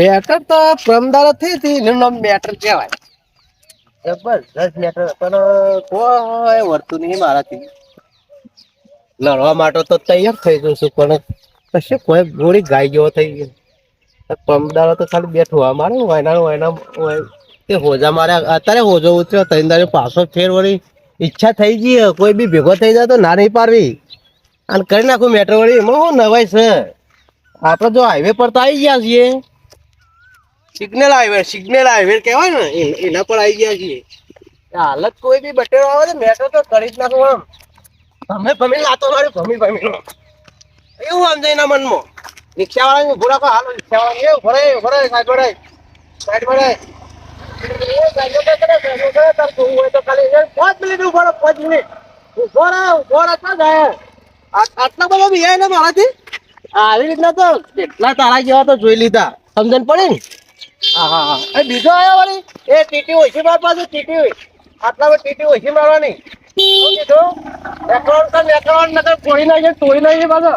Matter તો પ્રમદાર થી એનું નામ મેટર કહેવાય. જબરજસ્ત મેટર પણ કોઈ વર્તું નહીં મારાથી. લડવા માટે તો તૈયાર થઈ જઉં છું પણ કશે કોઈ ગોળી ગાય જેવો થઈ ગયો. પમદારો તો ખાલી બેઠું અમારે વાયના તે હોજા મારે અત્યારે હોજો ઉતર્યો તૈયાર પાછો ફેર વળી ઈચ્છા થઈ ગઈ કોઈ બી ભેગો થઈ જાય તો ના નહીં પાડવી અને કરી નાખું મેટર વળી એમાં હું નવાય છે. આપડે જો હાઈવે પર તો આવી ગયા છીએ સિગ્નલ હાઈવે કહેવાય ને એના પર આવી ગયા છીએ. હાલત કોઈ બી બટેરો આવે તો મેટર તો કરી જ નાખું આમ ભમી લાતો મારી ભમી એવું આમ જાય એના મનમાં રિક્ષા વાળા ભૂરા હાલ રિક્ષા વાળા ભરાય સાઈડ ભરાય 5 મિનિટ ઉભો રહો 5 મિનિટ ઉભો રહો જાય આટલા બધા બિહાય ને મારાથી આવી રીતના તો કેટલા તારા જેવા તો જોઈ લીધા સમજણ પડે ને. હા એ બીજો આવ્યો વળી એ ટીટી ઓછી માર પાછું ટીટી આટલા ટીટી ઓછી મારવાની શું કીધું એકાઉન્ટ નકર તોડી નાખીએ પાછો.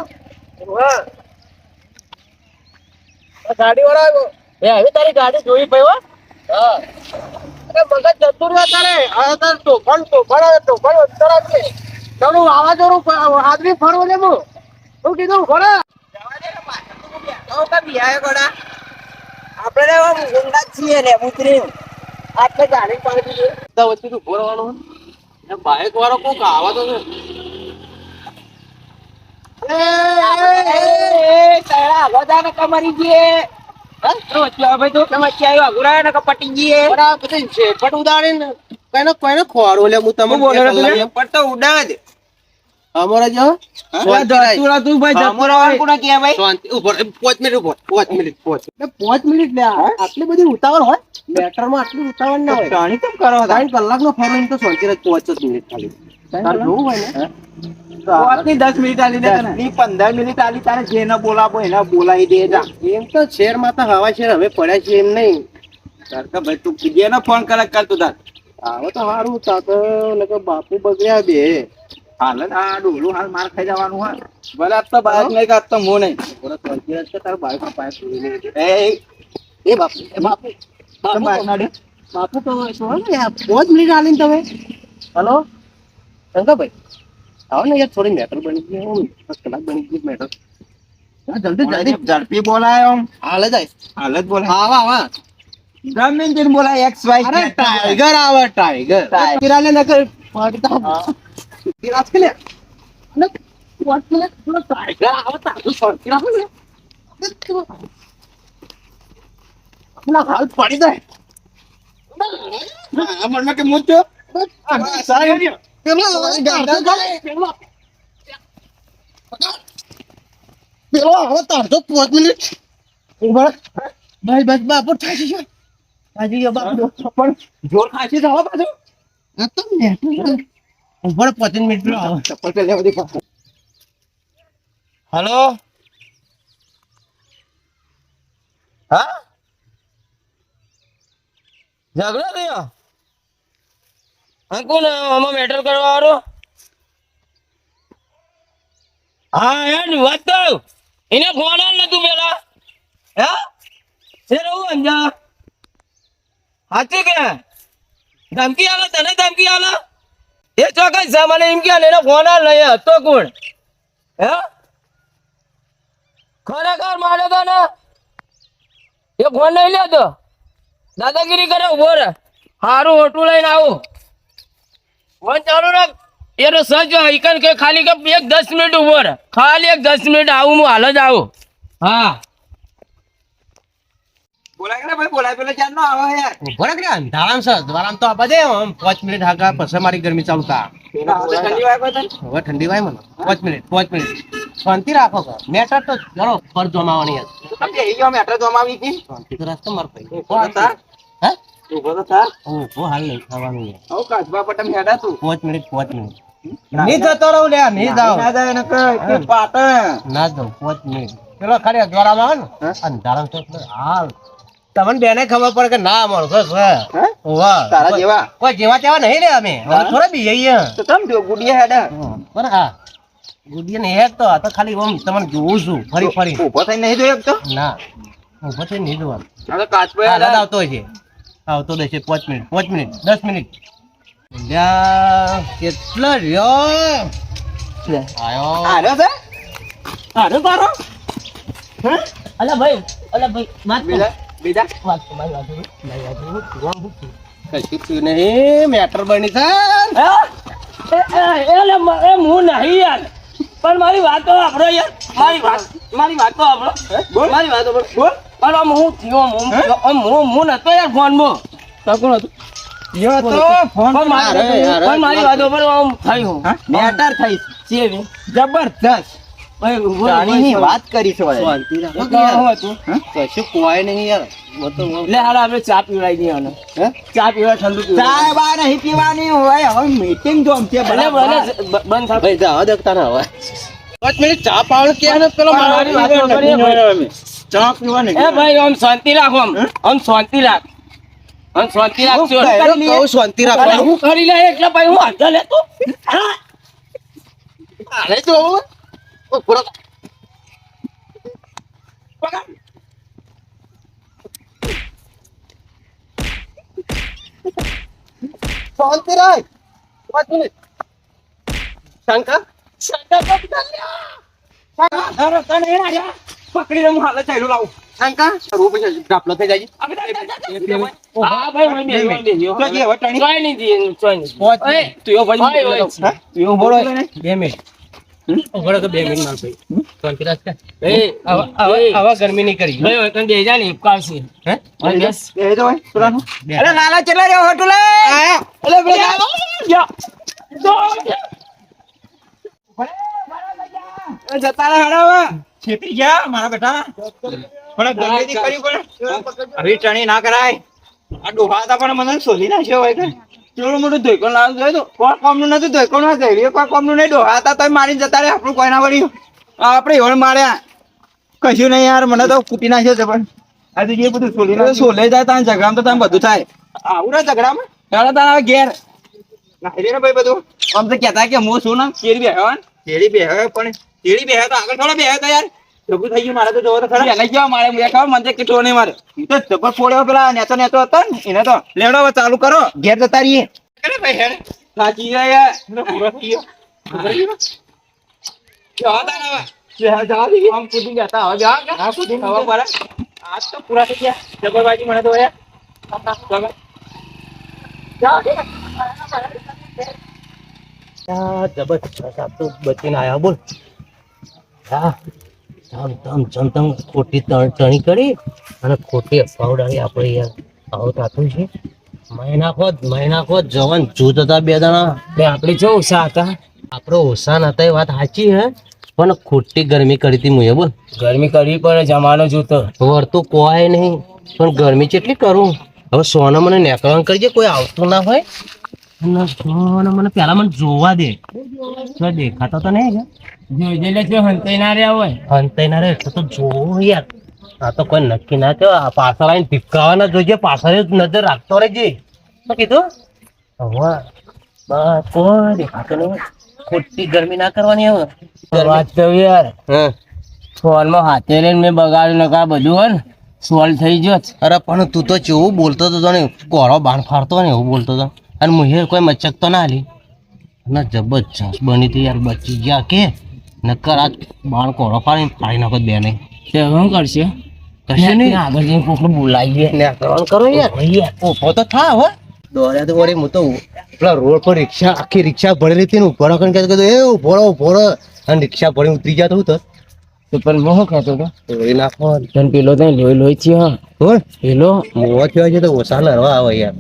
ગાડી વાળા એ આવી તારી ગાડી જોઈ ભાઈ હો. હા મગજ જતું રહ્યો તારે હવે તોફાન ઉત્તર આપજે ચાલું વાવાઝોડું આદમી ફરવો લે હું શું કીધું ખોરા આપડે ગુંડા છીએ ને ઉતરી આટલે ગાડી પાડી વચ્ચે તું ભરવાનું બાઈક વાળો કોક આવા તો કમારી ગયે પટી ગયે પટ ઉડાડીને કઈને ખોરો લે હું તમે પટ ઉડા જ અમારા જો આટલી બધી ઉતાવળ હોય બેટર માં આટલી ઉતાવળ ના હોય કલાક નો ફેરવીને તો શાંતિ 5 મિનિટ ખાલી જોવું હોય ને 10 મિનિટ આલી દે 15 મિનિટ આલી તારે જેને બોલાવો એને બોલાવી દે એમ તો શેર માં તો હવા શેર હવે પડ્યા છે એમ નહીં ભાઈ તું જેને ફોન કરે કર તું તાર આવો તો સારું તો બાપુ બગડ્યા બે હાલ આ ડોલું હાલ માર ખાઈ જવાનું હોય ભલે આજ તો બાઈક નહીં કાઢ તો મો નહીં તાર બાઈક એ બાપુ તો 5 મિનિટ આલીને તમે હલો શંકરભાઈ આવો ને યાર થોડી મેટર બની ગઈ 10 કલાક બની ગઈ મેટર જલ્દી ઝડપી બોલાય હાલ જ બોલાય આવા જમીન દિન બોલાય XY ટાઈગર આવે ટાઈગર કિરાને નકર પડતા કિરાસ કે લે ને વોટ લે થોડો ટાઈગર આવે તારું સરકી રાખો ને આપણા હાલ પડી જાય મનમાં કે મુચ્ચો સારી પેલો હવે તારતો 5 મિનિટ ભાઈ બસ બાપુ થાય છે આજે બાપુ પણ જોર ખાસી જાવ પાછો આ તો ને ઉપર 5 મિનિટ લો આવો ચપ્પલ પે લેવા દે હેલો હા ઝઘડો થયો કોણ આમાં મેટર કરવા વાળો હા યાર વાત તો એને ફોન આલ નતું પેલા હે છે રહું અંજા હાચી કે ધમકી આલે તને ધમકી આલે એ ચોકસ છે મને એમ કે એને ફોન આલ નહીં હતો કોણ હે ખરેખર મારે તો ને એ ફોન નહીં લેતો દાદાગીરી કરે ઉભો રે હારું હોટું લઈને આવું ફોન ચાલુ રાખ એનો સજ ઈકન કે ખાલી કે 10 મિનિટ ઉભો રે ખાલી 10 મિનિટ આવું હું હાલ જ આવું હા બોલાય ને ભાઈ બોલાય પેલા ચાલ નો આવે યાર ઉભો રે કે અંધારામ છે દ્વારામ તો આપા દે 5 મિનિટ હાકા પછી મારી ગરમી ચાલુ તા ઠંડી વાય કોઈ હવે ઠંડી વાય મને 5 મિનિટ શાંતિ રાખો મેટર તો ચલો પર જમાવાની હતી એ જો મેટર જમાવી કી શાંતિ તો રસ્તો માર ભાઈ ઉભો હતા હે ઉભો હતા ઉભો હાલ નહીં થવાનું યાર આવ કાચબા પટમ હેડા તું 5 મિનિટ નહીં જતો રહું લે નહીં જાવ ના જાય ને કે પાટ ના જાવ 5 મિનિટ પેલો ખાલી દ્વારામાં આવે ને અંધારામ તો હાલ તમને બેને ખબર પડે કે ના માણસો છે ઓવા તારા જેવા કોઈ જેવા તેવા નહીં રે અમે થોડા બી જઈએ તો તમ જો ગુડિયા હેડા પણ હા ગુડિયા ને હેડ તો આ તો ખાલી ઓમ તમને જોઉં છું ફરી ઉભો થઈ નહીં જોયો તો ના ઉભો થઈ નહીં જોવાનું હવે કાચબો હાલ આવતો હશે આવતો રહેશે 5 મિનિટ 5 મિનિટ 10 મિનિટ લ્યા કેટલો રહ્યો આયો આર્યો છે આર્યો તારો હે અલા ભાઈ વાત બીજા બીજા વાત મારી કશું થયું નહીં મેટર બની છે હું નહીં યાર પણ મારી વાતો આપણો યાર મારી વાતો આપણો બોલ મારી વાતો બોલ પણ આમ હું થયો હું નતો યાર ફોનમાં તો કોણ હતું યો તો ફોન પણ મારી વાતો પર આમ થયું મેટર થઈ ચેવી જબરદસ્ત જાણીની વાત કરી છે ભાઈ શાંતિ રાખો કે શું યાર. હતું કશું કોઈ નહીં યાર હું તો એટલે હાલ આપણે ચા પીવડાવી દઈએ આને. હે? ચા પીવા ઠંડુ પીવડાવી. ચાય બા નહીં પીવાની હોય હવે મીટિંગ જો છે ભલે ભલે બંધ થાય ભાઈ જાવ દેખતા ના હવે 5 મિનિટ ચા પાવડ કે ને પેલો મારી વાતો કરીએ ભાઈ. ચા પીવાની એ ભાઈ આમ શાંતિ રાખો આમ શાંતિ રાખ આમ શાંતિ રાખજો કહું શાંતિ અરે રાખો હું કરી લે એટલે ભાઈ હું હાથ લેતો અરે જો પૂરો શાંતિ રાખ 5 મિનિટ શંકા પકડીને હું હાલે ચાલ્યો લાવું શંકા રૂપ છે ડાપલો થઈ જાય હા ભાઈ હું બે તો જે હવે ટણી ચોય નહીં દીએ ચોય નહીં પાંચ ઓય, તું એવો ભાઈ હા? તું એવો બોલો 2 મિનિટ ઉભરો તો 2 મિનિટ માર ભાઈ શાંતિ રાખ આવા ગરમી નહીં કરી ભાઈ તને બે જા ને ઉપકાવશે હે ઓય બેસ એ તો ભાઈ પુરાનો બે. અરે લાલા ચલા રહ્યો હોટુ લે અરે પેલા જતા રહે હડાવા છેપી ગયા મારા બેટા પણ ગંદકી કરી પણ હવે ટણી ના કરાય આ ડોહાતા પણ મને શોધી નાખ્યો હોય કે કેવડું મોટું ધોઈકોણ લાવ જોઈ તો કોઈ કોમનું નથી ધોઈકોણ માં ગઈ કોઈ કોમનું નહીં ડોહાતા તો મારી જતા રહે આપણું કોઈ ના વળ્યું આપણે એવડ માર્યા કશું નહીં યાર મને તો કૂટી નાખ્યો છે પણ આ તો જે બધું સોલી સોલે જાય ત્યાં ઝઘડામાં તો તમે બધું થાય આવું ને ઝઘડામાં તારા તારા ઘેર નાખી દે ને ભાઈ બધું આમ તો કહેતા કે હું શું નામ કેરી બેહવાન કેરી બેહવે પણ કેરી બેહવે તો આગળ થોડા બેહવે તો યાર જબું થઈ ગયું મારે તો જોવો તો ખરા એને કેવા મારે મુએ ખાવ મને તો કેટલો નહીં મારે ઈ તો જબર ફોડ્યો પેલા નેતો નેતો હતો ને એને તો લેવડો હવે ચાલુ કરો ઘેર જતા રહીએ અરે ભાઈ હેડ સાચી ગયા યાર એટલે પૂરો થઈ ગયો જવા તા હવે જવા દી આમ કૂદી ગયા તા હવે જા આ કૂદી હવા પર આજ તો પૂરા થઈ ગયા જબરબાજી મને તો યાર જબરજસ્ત આ તો બચીને આયા બોલ હા જમ ખોટી ટણી કરી અને ખોટી અફવાડાની આપણે યાર આવો થાતું છે મહિનાખો જવાન જૂથ હતા બે દાણા બે આપણે જો ઉષા હતા આપણો ઓછા નતા એ વાત સાચી હે પણ ખોટી ગરમી કરી હતી મુએ બોલ ગરમી કરવી પડે જમાનો જોતો વળતું કોઈ નહીં પણ ગરમી કેટલી કરું હવે સોના મને નેકળવાનું કરજે કોઈ આવતું ના હોય અને સોના મને પેલા મને જોવા દે તો દેખાતો તો નહીં જોઈ દે જો હંતાઈ ના રહ્યા હોય અંતે ના રે તો જોવો યાર આ તો કોઈ નક્કી ના કે પાછળ આવીને ભીપકાવા ના જોજે પાછળ જ નજર રાખતો રહેજે શું કીધું હવે બસ કોઈ દેખાતો નહીં ખોટી ગરમી ના કરવાની હવે વાત તો યાર હા ફોનમાં હાથે લઈને મેં બગાડ્યું નકા બધું હોય ને સોલ્વ થઈ ગયો જ. અરે પણ તું તો કેવું બોલતો હતો ને કોળો બાણ ફાડતો ને એવું બોલતો હતો અને મુહે કોઈ મચક તો ના આલી ના જબરજસ્ત બની હતી યાર બચી ગયા કે નકર આજ બાણ કોળો ફાડીને ફાડી નાખો બે નહીં તે શું કરશે કશું નહીં આગળ જઈને કોકને બોલાવીએ ને કરવાનું કરો યાર ઉભો તો થા હવે દોડ્યા તો વળી હું તો પેલા રોડ પર રિક્ષા આખી રિક્ષા ભરેલી હતી ને ઉભો રાખીને કહેતો એ ઉભો રહો અને રિક્ષા ભરી ઉતરી જતો હું તો તો પણ હું શું કહેતો હતો તોડી નાખો તને પેલો ત્યાં લોહી છે હા બોલ પેલો મોવા થયો છે તો ઓછા લડવા આવે યાર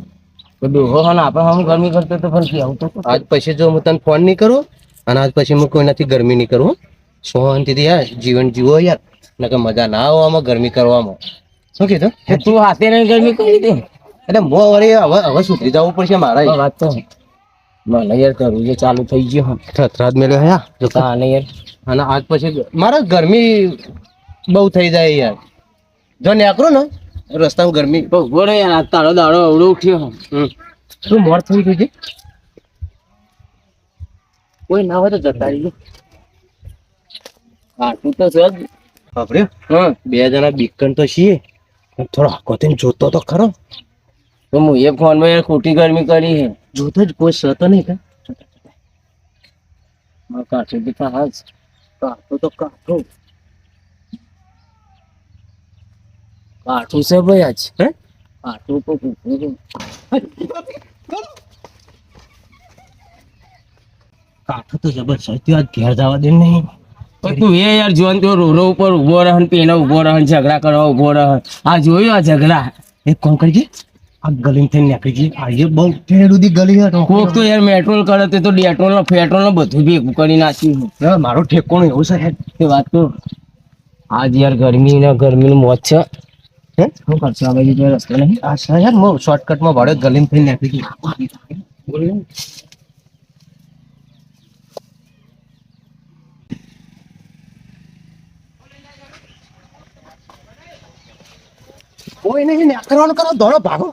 તો ડોહો હા ને આપણે હમ ગરમી કરતો તો પણ કેવું તો આજ પછી જો હું તને ફોન નહીં કરું અને આજ પછી હું કોઈનાથી ગરમી નહીં કરું શાંતિથી યાર જીવન જીવો યાર નકર મજા ના આવે આમાં ગરમી કરવામાં શું કીધું તું હાથે નહીં ગરમી કરી દે એટલે મો વળી હવે સુધરી જવું પડશે મારા વાત તો મને યાર કરવું છે ચાલુ થઈ ગયો હા થથરાત મેળ્યો હે જો કાને યાર અને આજ પછી મારે ગરમી બહુ થઈ જાય યાર જો નીકળું ને રસ્તામાં ગરમી બોલે યાર આ તારો દાડો અવડો ઉઠ્યો શું મોર થઈ ગયું છે કોઈ ના હોય તો જતા રહીએ આટલું તો છે જ બાપરે હા બે જણા બીકન તો છીએ થોડો આખોથી જોતો તો ખરો. તો હું એ ફોનમાં યાર ખોટી ગરમી કરી છે. જોતો જ કોઈ સતો નહીં કે મારા કાઠી બી હા જ. કાઠું તો કાઠું. કાઠું છે ભાઈ આજ. હે? કાઠું તો કૂકું છે. કાઠું તો જબરજસ્ત આજ ઘેર જવા દે નહીં. પણ તું એ યાર જોન તો રોરો ઉપર ઉભો રહે ને પેલા ઉભો રહે ને ઝઘડા કરવા ઉભો રહે. આ જોયું આ ઝઘડા. એક કામ કરજે આ ગલીમ થઈને નીકળી જઈએ. આજે બહુ ઠેર સુધી ગલી હતો. કોક તો યાર મેટ્રોલ કરે તે તો ડેટ્રોલ ને ફેટ્રોલ ને બધું ભેગું કરી નાખ્યું. હા, મારું ઠેકોણું એવું છે હેડ. તે વાત તો આજ યાર ગરમીનું મોત છે. હે? શું કરશે આ બાજુ તો રસ્તો નહીં. આ છે યાર હું શોર્ટકટમાં ભાડે ગલીમ થઈને નીકળી ગઈ. બોલ ને. કોઈ નહીં ને કરવાનું કરો દોડો ભાગો.